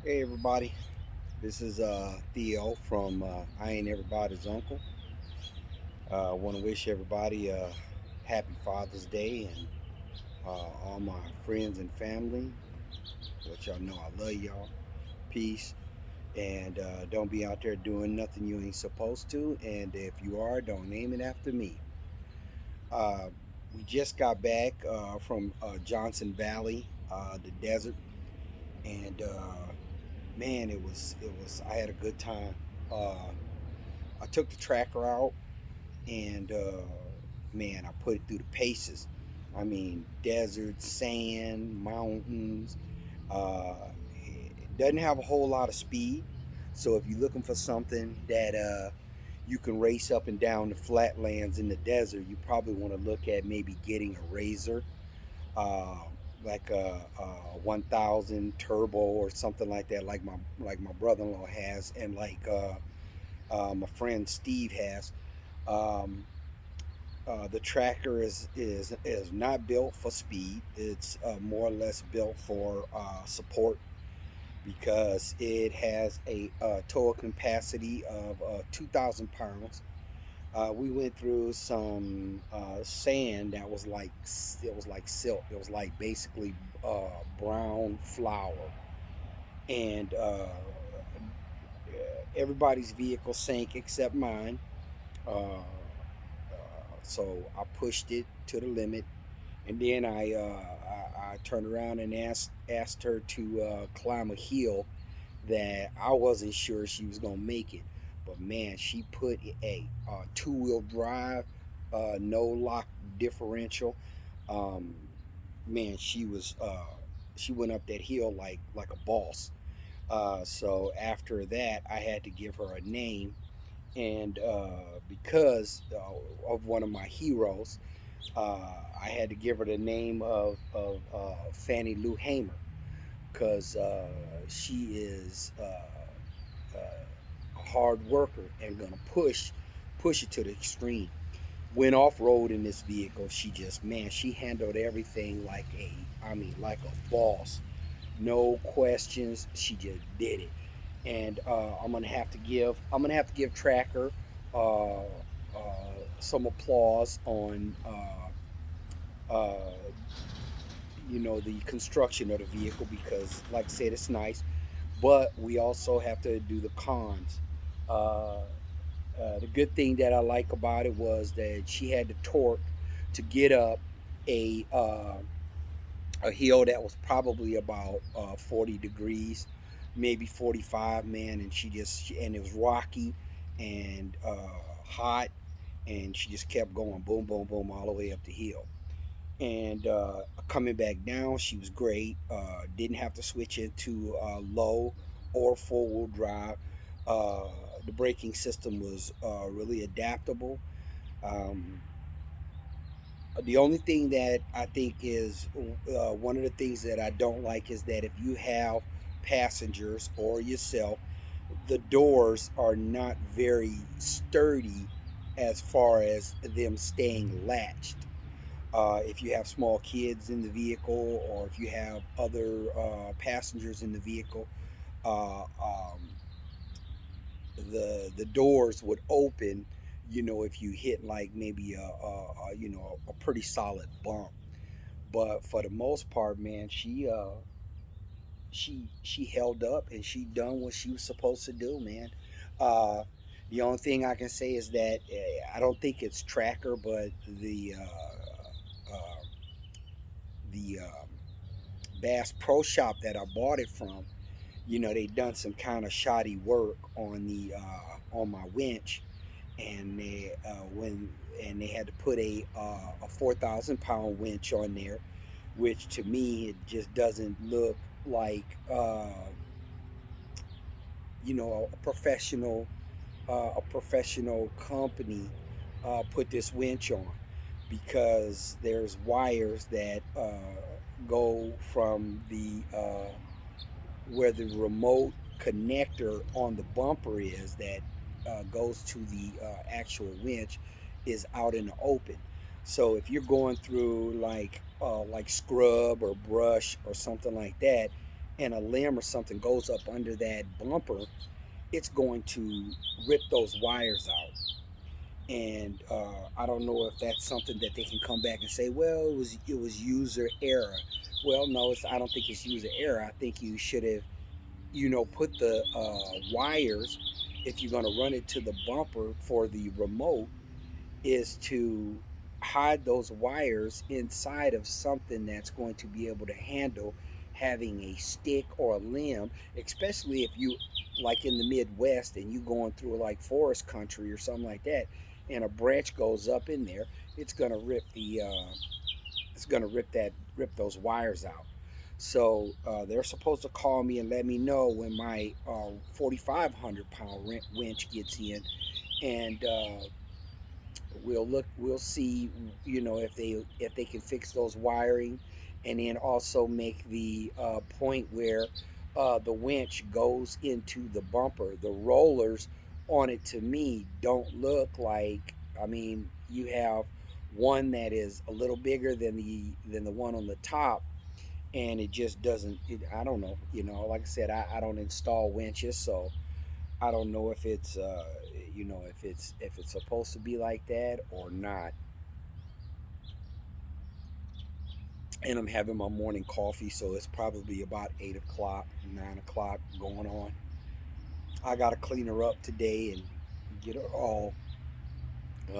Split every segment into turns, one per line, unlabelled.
Hey everybody, this is Theo from I Ain't Everybody's Uncle. I want to wish everybody a happy Father's Day and all my friends and family. Let y'all know I love y'all. Peace. And don't be out there doing nothing you ain't supposed to. And if you are, don't name it after me. Uh, we just got back from Johnson Valley, the desert, and man, it was. I had a good time. Uh, I took the tracker out and man, I put it through the paces. I mean, desert, sand, mountains. Uh, it doesn't have a whole lot of speed. So if you're looking for something that you can race up and down the flatlands in the desert, you probably want to look at maybe getting a Razor, uh, like a 1000 turbo or something like that, like my brother-in-law has, and like my friend Steve has. Um, the tracker is not built for speed. It's more or less built for support because it has a total capacity of 2,000 pounds. We went through some sand that was like it was like silk. It was like basically brown flour, and everybody's vehicle sank except mine. So I pushed it to the limit, and then I turned around and asked her to climb a hill that I wasn't sure she was gonna make it, but man, she put a two-wheel drive, no lock differential. Um, Man, she went up that hill like a boss. So after that, I had to give her a name, and because of one of my heroes, I had to give her the name of Fannie Lou Hamer because she is a hard worker and gonna push it to the extreme. Went off road in this vehicle. She just man, she handled everything like like a boss. No questions. She just did it. And I'm gonna have to give Tracker uh, some applause on the construction of the vehicle because, like I said, it's nice, but we also have to do the cons. Uh, the good thing that I like about it was that she had the torque to get up a uh, a hill that was probably about 40 degrees, maybe 45, man, and and it was rocky and hot, and she just kept going, boom, boom, boom, all the way up the hill. And coming back down, she was great. Didn't have to switch into low or four wheel drive. Uh, the braking system was really adaptable. Um, the only thing that I think is one of the things that I don't like is that if you have passengers or yourself, the doors are not very sturdy as far as them staying latched. If you have small kids in the vehicle or if you have other passengers in the vehicle, uh, the doors would open. If you hit like maybe a pretty solid bump. But for the most part, man, she held up and she done what she was supposed to do, man. Uh, the only thing I can say is that I don't think it's Tracker, but the Bass Pro Shop that I bought it from, they done some kind of shoddy work on on my winch, and they had to put a 4,000 pound winch on there, which to me it just doesn't look like a professional company put this winch on because there's wires that go from the where the remote connector on the bumper is that goes to the actual winch is out in the open. So if you're going through like scrub or brush or something like that, and a limb or something goes up under that bumper, it's going to rip those wires out. And I don't know if that's something that they can come back and say, well, it was user error. Well, no, I don't think it's user error. I think you should have, put the wires, if you're going to run it to the bumper for the remote, is to hide those wires inside of something that's going to be able to handle having a stick or a limb, especially if you, like in the Midwest, and you going through like forest country or something like that, and a branch goes up in there, it's gonna rip rip those wires out. So they're supposed to call me and let me know when my 4,500 pound winch gets in, and we'll see, if they can fix those wiring, and then also make the point where the winch goes into the bumper. The rollers on it, to me, don't look like, I mean, you have one that is a little bigger than the one on the top, and it just doesn't I don't know, like I said, I don't install winches, so I don't know if it's if it's supposed to be like that or not. And I'm having my morning coffee, so it's probably about 8 o'clock, 9 o'clock going on. I gotta clean her up today and get her all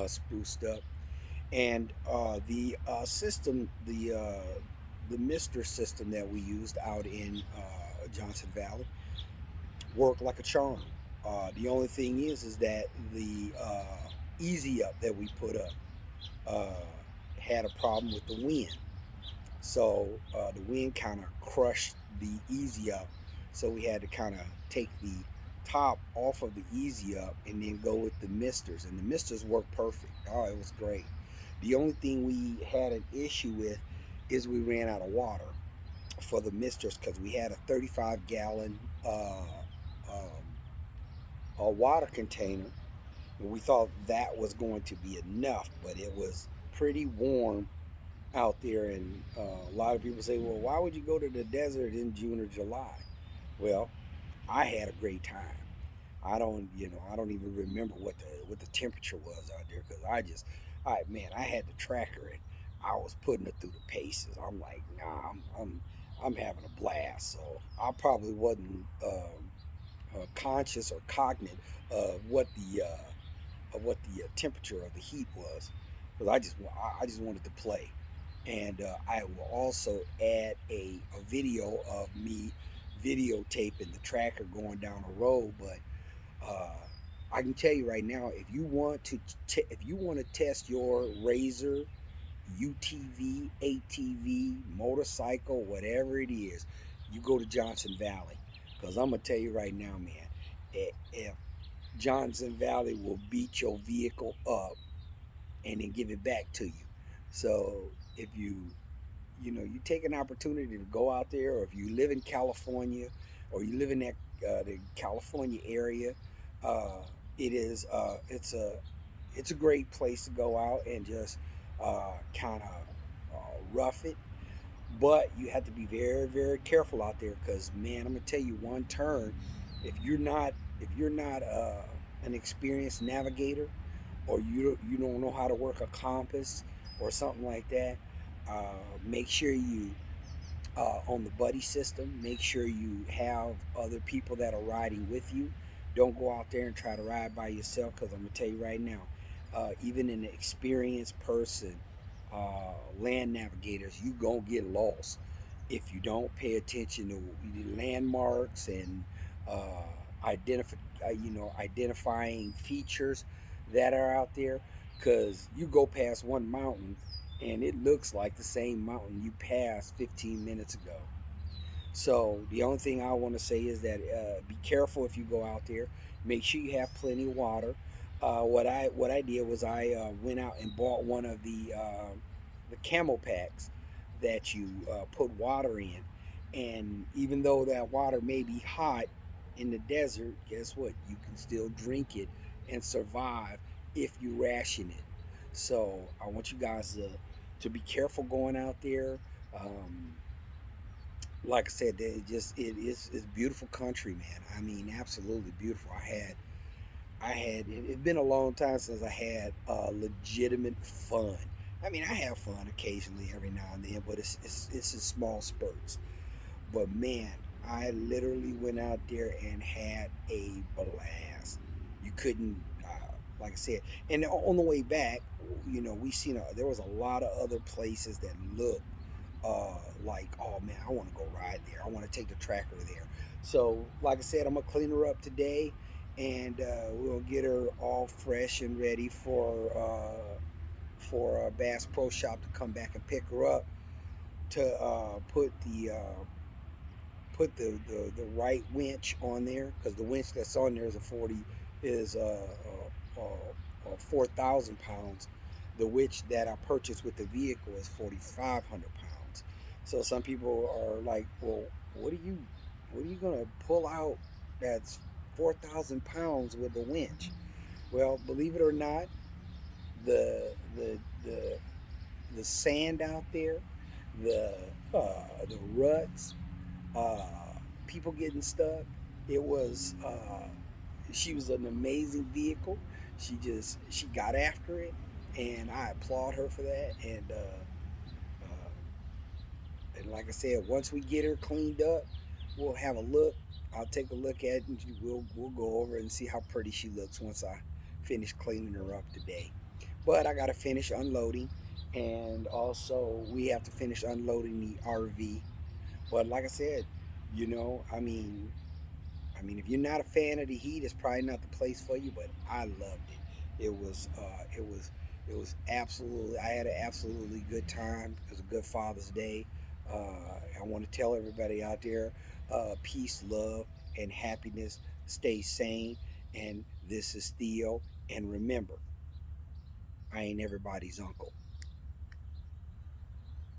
spruced up. And the system, the Mister system that we used out in Johnson Valley worked like a charm. The only thing is that the easy up that we put up uh, had a problem with the wind. So the wind kind of crushed the easy up. So we had to kind of take the top off of the easy up and then go with the misters. And the misters worked perfect. Oh, it was great. The only thing we had an issue with is we ran out of water for the misters, because we had a 35-gallon um, a water container, and we thought that was going to be enough, but it was pretty warm out there. And a lot of people say, well, why would you go to the desert in June or July? Well, I had a great time. I don't even remember what the temperature was out there, because I had the tracker, and I was putting it through the paces. I'm like, nah, I'm having a blast. So I probably wasn't conscious or cognate of what the temperature of the heat was, because I just wanted to play. And I will also add a video of me videotaping the tracker going down the road. But uh, I can tell you right now, if you want to test your Razor, UTV, ATV, motorcycle, whatever it is, you go to Johnson Valley. Because I'm gonna tell you right now, man, if Johnson Valley will beat your vehicle up and then give it back to you. So if you take an opportunity to go out there, or if you live in California, or you live in the California area, uh, it's a great place to go out and just kind of rough it. But you have to be very, very careful out there, because, man, I'm gonna tell you, one turn, if you're not an experienced navigator, or you don't know how to work a compass or something like that, make sure you on the buddy system. Make sure you have other people that are riding with you. Don't go out there and try to ride by yourself, because I'm gonna tell you right now, even an experienced person, land navigators, you gonna get lost if you don't pay attention to landmarks and uh, identifying features that are out there. Because you go past one mountain, and it looks like the same mountain you passed 15 minutes ago. So the only thing I want to say is that be careful if you go out there. Make sure you have plenty of water. What I did was I went out and bought one of the camel packs that you put water in, and even though that water may be hot in the desert, guess what? You can still drink it and survive if you ration it. So I want you guys to be careful going out there. Um, like I said, it's beautiful country, man. I mean, absolutely beautiful. It's been a long time since I had legitimate fun. I mean, I have fun occasionally every now and then, but it's in small spurts. But man, I literally went out there and had a blast. You couldn't, like I said, and on the way back, we seen there was a lot of other places that looked like, oh man, I want to go ride there. I want to take the tracker there. So, like I said, I'm gonna clean her up today, and we'll get her all fresh and ready for Bass Pro Shop to come back and pick her up to put the right winch on there, because the winch that's on there is a 40 is 4,000 pounds. The winch that I purchased with the vehicle is 4,500 pounds. So some people are like, well, what are you gonna pull out that's 4,000 pounds with a winch? Well, believe it or not, the the the the sand out there, the the ruts, uh, people getting stuck. It was she was an amazing vehicle. She got after it, and I applaud her for that. And like I said, once we get her cleaned up, we'll have a look. I'll take a look at it, and we'll go over and see how pretty she looks once I finish cleaning her up today. But I got to finish unloading, and also we have to finish unloading the RV. But like I said, if you're not a fan of the heat, it's probably not the place for you. But I loved it. Absolutely. I had an absolutely good time. It was a good Father's Day. I want to tell everybody out there, peace, love, and happiness. Stay sane. And this is Theo. And remember, I ain't everybody's uncle.